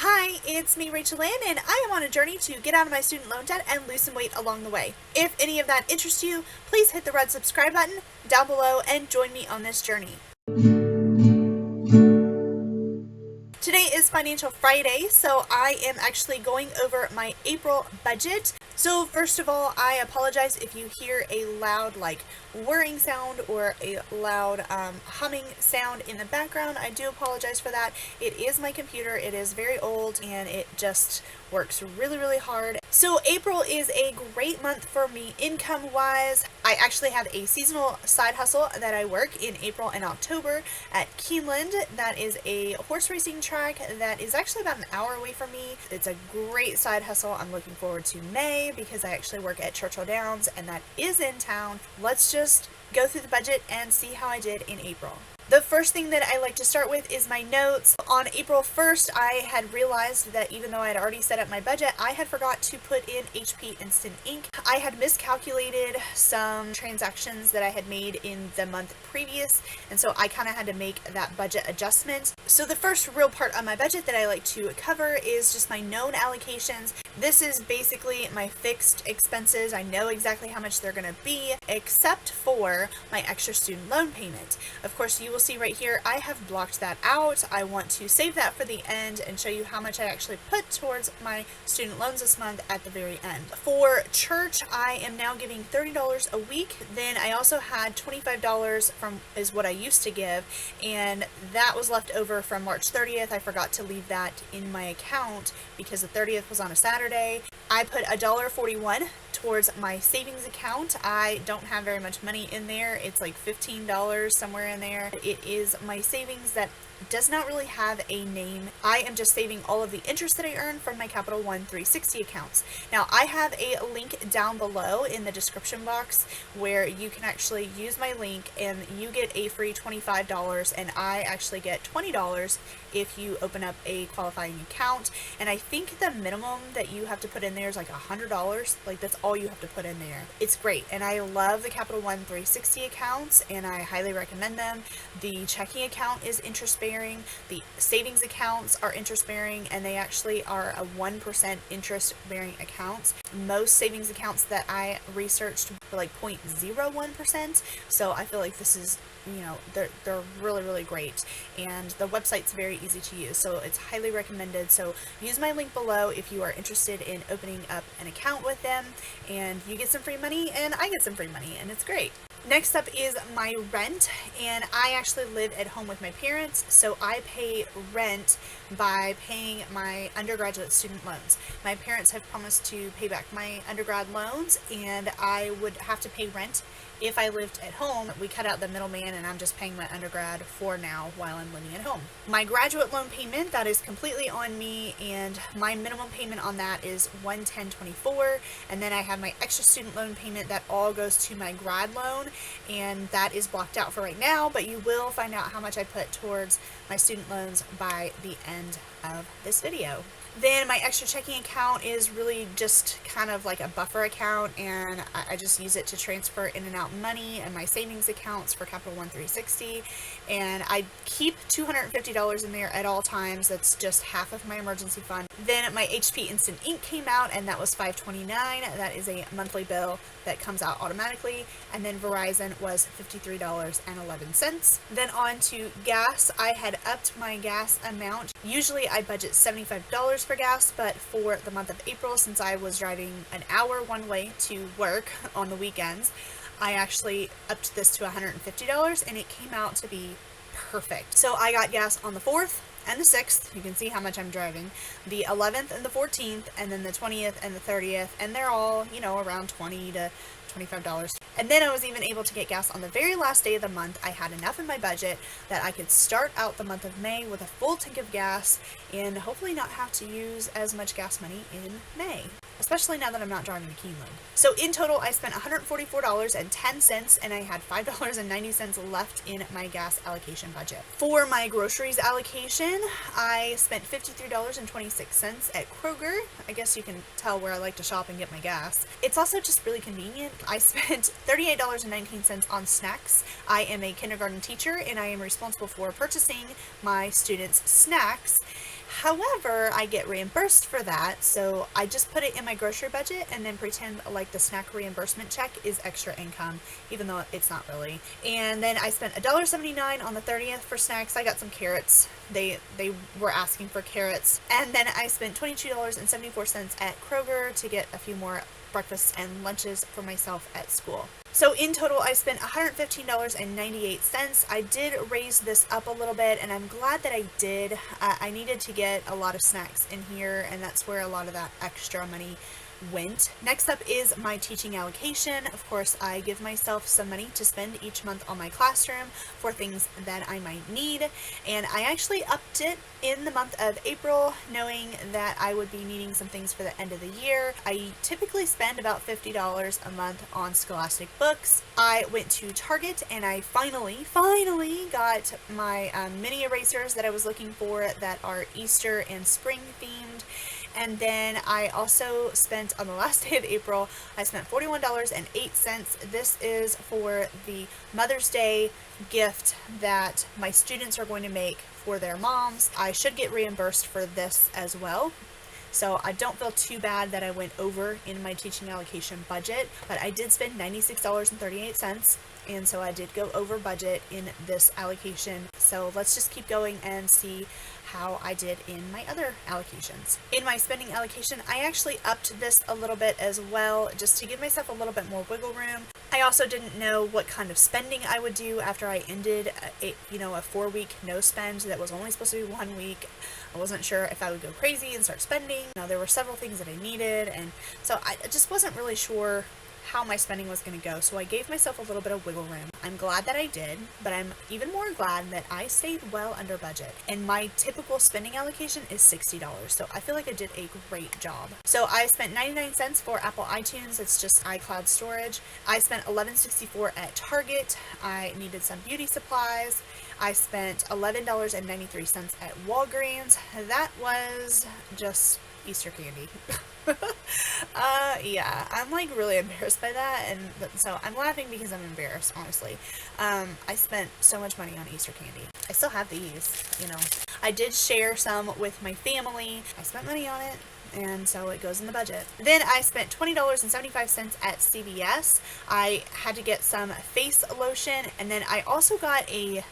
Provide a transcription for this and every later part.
Hi, it's me, Rachel Lynn, and I am on a journey to get out of my student loan debt and lose some weight along the way. If any of that interests you, please hit the red subscribe button down below and join me on this journey. Today is Financial Friday, so I am actually going over my April budget. So first of all, I apologize if you hear a loud whirring sound or a loud humming sound in the background. I do apologize for that. It is my computer. It is very old and it just works really hard. So April is a great month for me income wise. I actually have a seasonal side hustle that I work in April and October at Keeneland. That is a horse racing track that is actually about an hour away from me. It's a great side hustle. I'm looking forward to May because I actually work at Churchill Downs and that is in town. Let's just go through the budget and see how I did in April. The first thing that I like to start with is my notes. On April 1st, I had realized that even though I had already set up my budget, I had forgot to put in HP Instant Ink. I had miscalculated some transactions that I had made in the month previous, and so I kind of had to make that budget adjustment. So the first real part of my budget that I like to cover is just my known allocations. This is basically my fixed expenses. I know exactly how much they're going to be, except for my extra student loan payment. Of course, you will see right here, I have blocked that out. I want to save that for the end and show you how much I actually put towards my student loans this month at the very end. For church, I am now giving $30 a week. Then I also had $25 is what I used to give, and that was left over from March 30th. I forgot to leave that in my account because the 30th was on a Saturday. I put $1.41 towards my savings account. I don't have very much money in there. It's like $15 somewhere in there. It is my savings that does not really have a name. I am just saving all of the interest that I earn from my Capital One 360 accounts. Now I have a link down below in the description box where you can actually use my link and you get a free $25 and I actually get $20 if you open up a qualifying account. And I think the minimum that you have to put in there is like $100. Like that's all you have to put in there. It's great. And I love the Capital One 360 accounts and I highly recommend them. The checking account is interest bearing. The savings accounts are interest bearing and they actually are a 1% interest bearing accounts. Most savings accounts that I researched were like 0.01%. So I feel like this is, they're really great, and the website's very easy to use, so it's highly recommended. So use my link below if you are interested in opening up an account with them, and you get some free money and I get some free money, and it's great. Next up is my rent, and I actually live at home with my parents, so I pay rent by paying my undergraduate student loans. My parents have promised to pay back my undergrad loans, and I would have to pay rent if I lived at home. We cut out the middleman and I'm just paying my undergrad for now while I'm living at home. My graduate loan payment, that is completely on me, and my minimum payment on that is $110.24, and then I have my extra student loan payment that all goes to my grad loan, and that is blocked out for right now, but you will find out how much I put towards my student loans by the end of this video. Then my extra checking account is really just kind of like a buffer account, and I just use it to transfer in and out money, and my savings accounts for Capital One 360, and I keep $250 in there at all times. That's just half of my emergency fund. Then my HP Instant Ink came out, and that was $5.29. That is a monthly bill that comes out automatically. And then Verizon was $53.11. Then on to gas. I had upped my gas amount. Usually I budget $75 for gas, but for the month of April, since I was driving an hour one way to work on the weekends, I actually upped this to $150, and it came out to be perfect. So I got gas on the 4th and the 6th. You can see how much I'm driving. The 11th and the 14th, and then the 20th and the 30th, and they're all, around $20 to $25. And then I was even able to get gas on the very last day of the month. I had enough in my budget that I could start out the month of May with a full tank of gas and hopefully not have to use as much gas money in May, especially now that I'm not driving to Keeneland. So in total, I spent $144.10, and I had $5.90 left in my gas allocation budget. For my groceries allocation, I spent $53.26 at Kroger. I guess you can tell where I like to shop and get my gas. It's also just really convenient. I spent $38.19 on snacks. I am a kindergarten teacher, and I am responsible for purchasing my students' snacks. However, I get reimbursed for that, so I just put it in my grocery budget and then pretend like the snack reimbursement check is extra income, even though it's not really. And then I spent $1.79 on the 30th for snacks. I got some carrots. They were asking for carrots. And then I spent $22.74 at Kroger to get a few more breakfasts and lunches for myself at school. So in total, I spent $115.98. I did raise this up a little bit, and I'm glad that I did. I needed to get a lot of snacks in here, and that's where a lot of that extra money went. Next up is my teaching allocation. Of course, I give myself some money to spend each month on my classroom for things that I might need, and I actually upped it in the month of April, knowing that I would be needing some things for the end of the year. I typically spend about $50 a month on scholastic books. I went to Target and I finally got my mini erasers that I was looking for that are Easter and spring themed. And then I also spent, on the last day of April, I spent $41.08. This is for the Mother's Day gift that my students are going to make for their moms. I should get reimbursed for this as well. So I don't feel too bad that I went over in my teaching allocation budget, but I did spend $96.38. And so I did go over budget in this allocation. So let's just keep going and see how I did in my other allocations. In my spending allocation, I actually upped this a little bit as well, just to give myself a little bit more wiggle room. I also didn't know what kind of spending I would do after I ended a 4-week no spend that was only supposed to be 1 week. I wasn't sure if I would go crazy and start spending. Now, there were several things that I needed, and so I just wasn't really sure how my spending was going to go, so I gave myself a little bit of wiggle room. I'm glad that I did, but I'm even more glad that I stayed well under budget. And my typical spending allocation is $60, so I feel like I did a great job. So I spent 99 cents for Apple iTunes. It's just iCloud storage. I spent $11.64 at Target. I needed some beauty supplies. I spent $11.93 at Walgreens. That was just Easter candy. Yeah, I'm like really embarrassed by that, and so I'm laughing because I'm embarrassed, honestly. I spent so much money on Easter candy. I still have these, I did share some with my family. I spent money on it, and so it goes in the budget. Then I spent $20.75 at CVS. I had to get some face lotion, and then I also got a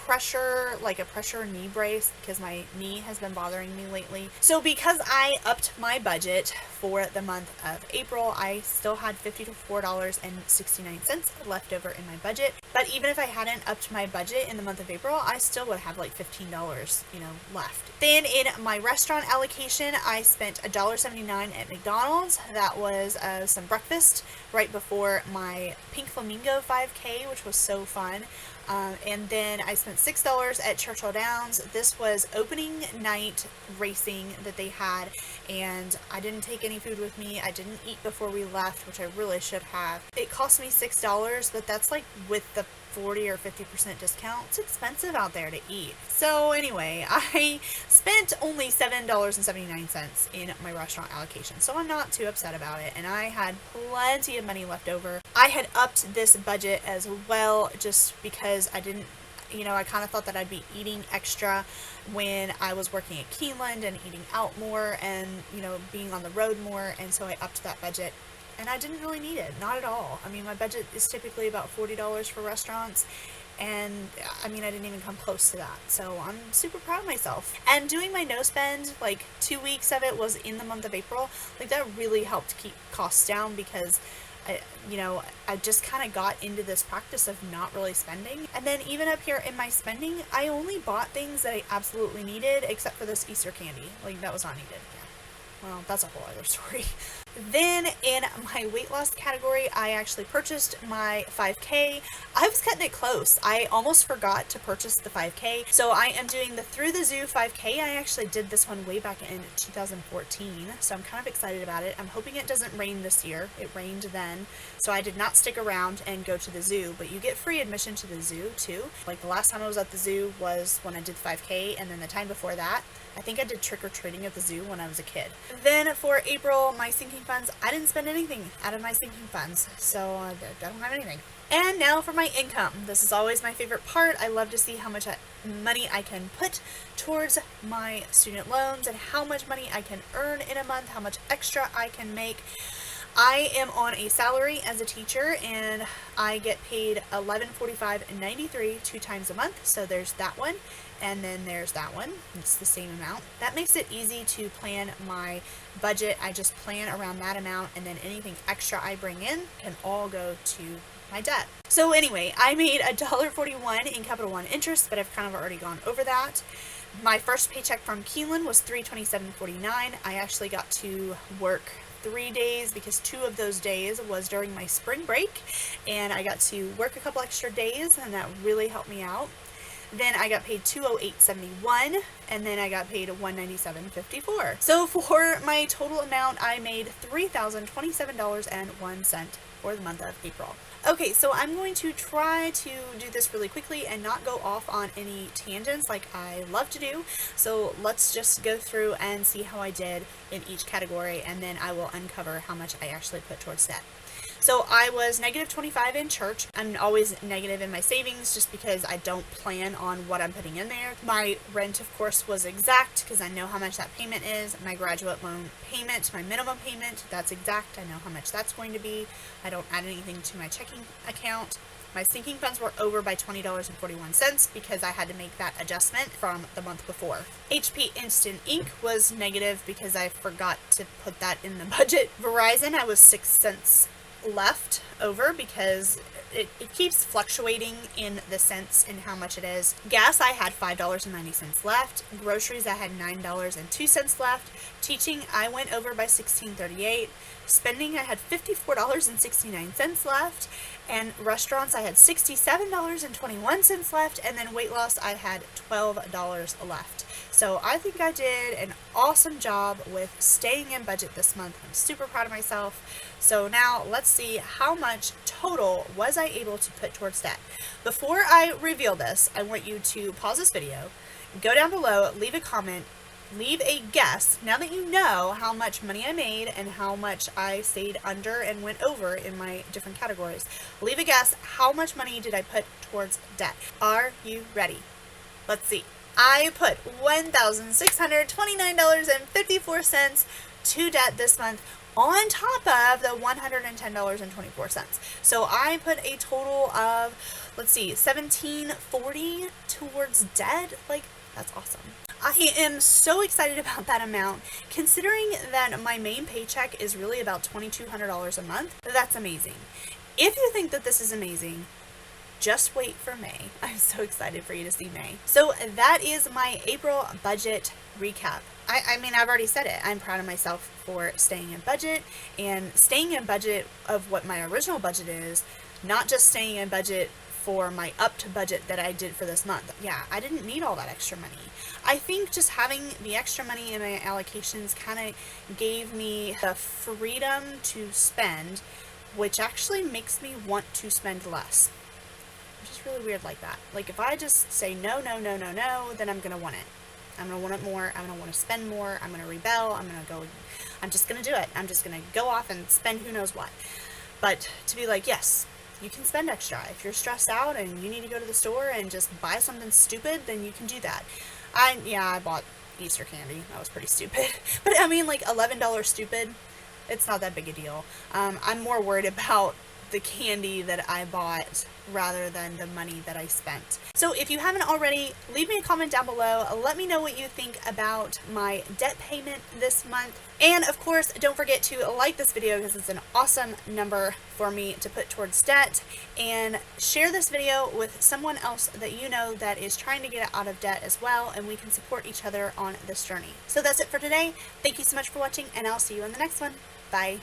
pressure knee brace because my knee has been bothering me lately. So because I upped my budget for the month of April, I still had $54.69 left over in my budget. But even if I hadn't upped my budget in the month of April, I still would have like $15, left. Then in my restaurant allocation, I spent $1.79 at McDonald's. That was some breakfast right before my Pink Flamingo 5K, which was so fun. And then I spent $6 at Churchill Downs. This was opening night racing that they had, and I didn't take any food with me. I didn't eat before we left, which I really should have. It cost me $6, but that's like with the 40 or 50% discount. It's expensive out there to eat. So anyway, I spent only $7.79 in my restaurant allocation, so I'm not too upset about it, and I had plenty of money left over. I had upped this budget as well just because I didn't, I kind of thought that I'd be eating extra when I was working at Keeneland and eating out more and, being on the road more, and so I upped that budget. And I didn't really need it, not at all. I mean, my budget is typically about $40 for restaurants, and I didn't even come close to that. So I'm super proud of myself. And doing my no spend, 2 weeks of it was in the month of April, that really helped keep costs down because I just kind of got into this practice of not really spending. And then even up here in my spending, I only bought things that I absolutely needed, except for this Easter candy. That was not needed. Yeah. Well, that's a whole other story. Then in my weight loss category, I actually purchased my 5K. I was cutting it close. I almost forgot to purchase the 5K. So I am doing the Through the Zoo 5K. I actually did this one way back in 2014. So I'm kind of excited about it. I'm hoping it doesn't rain this year. It rained then. So I did not stick around and go to the zoo, but you get free admission to the zoo too. The last time I was at the zoo was when I did the 5K, and then the time before that, I think I did trick-or-treating at the zoo when I was a kid. Then for April, my sinking funds, I didn't spend anything out of my sinking funds, so I don't have anything. And now for my income. This is always my favorite part. I love to see how much money I can put towards my student loans and how much money I can earn in a month, how much extra I can make. I am on a salary as a teacher and I get paid $11.45.93 2 times a month. So there's that one, and then there's that one. It's the same amount. That makes it easy to plan my budget. I just plan around that amount, and then anything extra I bring in can all go to my debt. So anyway, I made $1.41 in Capital One interest, but I've kind of already gone over that. My first paycheck from Keelan was $327.49. I actually got to work 3 days because 2 of those days was during my spring break, and I got to work a couple extra days, and that really helped me out. Then I got paid $208.71, and then I got paid $197.54. So for my total amount, I made $3,027.01 for the month of April. Okay, so I'm going to try to do this really quickly and not go off on any tangents like I love to do. So let's just go through and see how I did in each category, and then I will uncover how much I actually put towards debt. So I was -25 in church. I'm always negative in my savings just because I don't plan on what I'm putting in there. My rent, of course, was exact because I know how much that payment is. My graduate loan payment, my minimum payment, that's exact. I know how much that's going to be. I don't add anything to my checking account. My sinking funds were over by $20.41 because I had to make that adjustment from the month before. HP Instant Ink was negative because I forgot to put that in the budget. Verizon, I was 6 cents left over because it keeps fluctuating in the cents and how much it is. Gas, I had $5.90 left. Groceries, I had $9.02 left. Teaching, I went over by $16.38. Spending, I had $54.69 left. And restaurants, I had $67.21 left. And then weight loss, I had $12 left. So I think I did an awesome job with staying in budget this month. I'm super proud of myself. So now let's see how much total was I able to put towards debt. Before I reveal this, I want you to pause this video, go down below, leave a comment, leave a guess. Now that you know how much money I made and how much I stayed under and went over in my different categories, leave a guess. How much money did I put towards debt? Are you ready? Let's see. I put $1,629.54 to debt this month, on top of the $110.24. So I put a total of, let's see, $1,740 towards debt. Like, that's awesome. I am so excited about that amount, considering that my main paycheck is really about $2,200 a month. That's amazing. If you think that this is amazing, just wait for May. I'm so excited for you to see May. So that is my April budget recap. I mean, I've already said it. I'm proud of myself for staying in budget and staying in budget of what my original budget is, not just staying in budget for my up to budget that I did for this month. Yeah, I didn't need all that extra money. I think just having the extra money in my allocations kind of gave me the freedom to spend, which actually makes me want to spend less. Which is really weird like that. Like, if I just say no, no, no, no, no, then I'm going to want it. I'm going to want it more. I'm going to want to spend more. I'm going to rebel. I'm just going to do it. I'm just going to go off and spend who knows what. But to be like, yes, you can spend extra. If you're stressed out and you need to go to the store and just buy something stupid, then you can do that. I bought Easter candy. That was pretty stupid. But I mean, like, $11 stupid, it's not that big a deal. I'm more worried about the candy that I bought rather than the money that I spent. So if you haven't already, leave me a comment down below. Let me know what you think about my debt payment this month. And of course, don't forget to like this video because it's an awesome number for me to put towards debt. And share this video with someone else that you know that is trying to get out of debt as well, and we can support each other on this journey. So that's it for today. Thank you so much for watching, and I'll see you in the next one. Bye.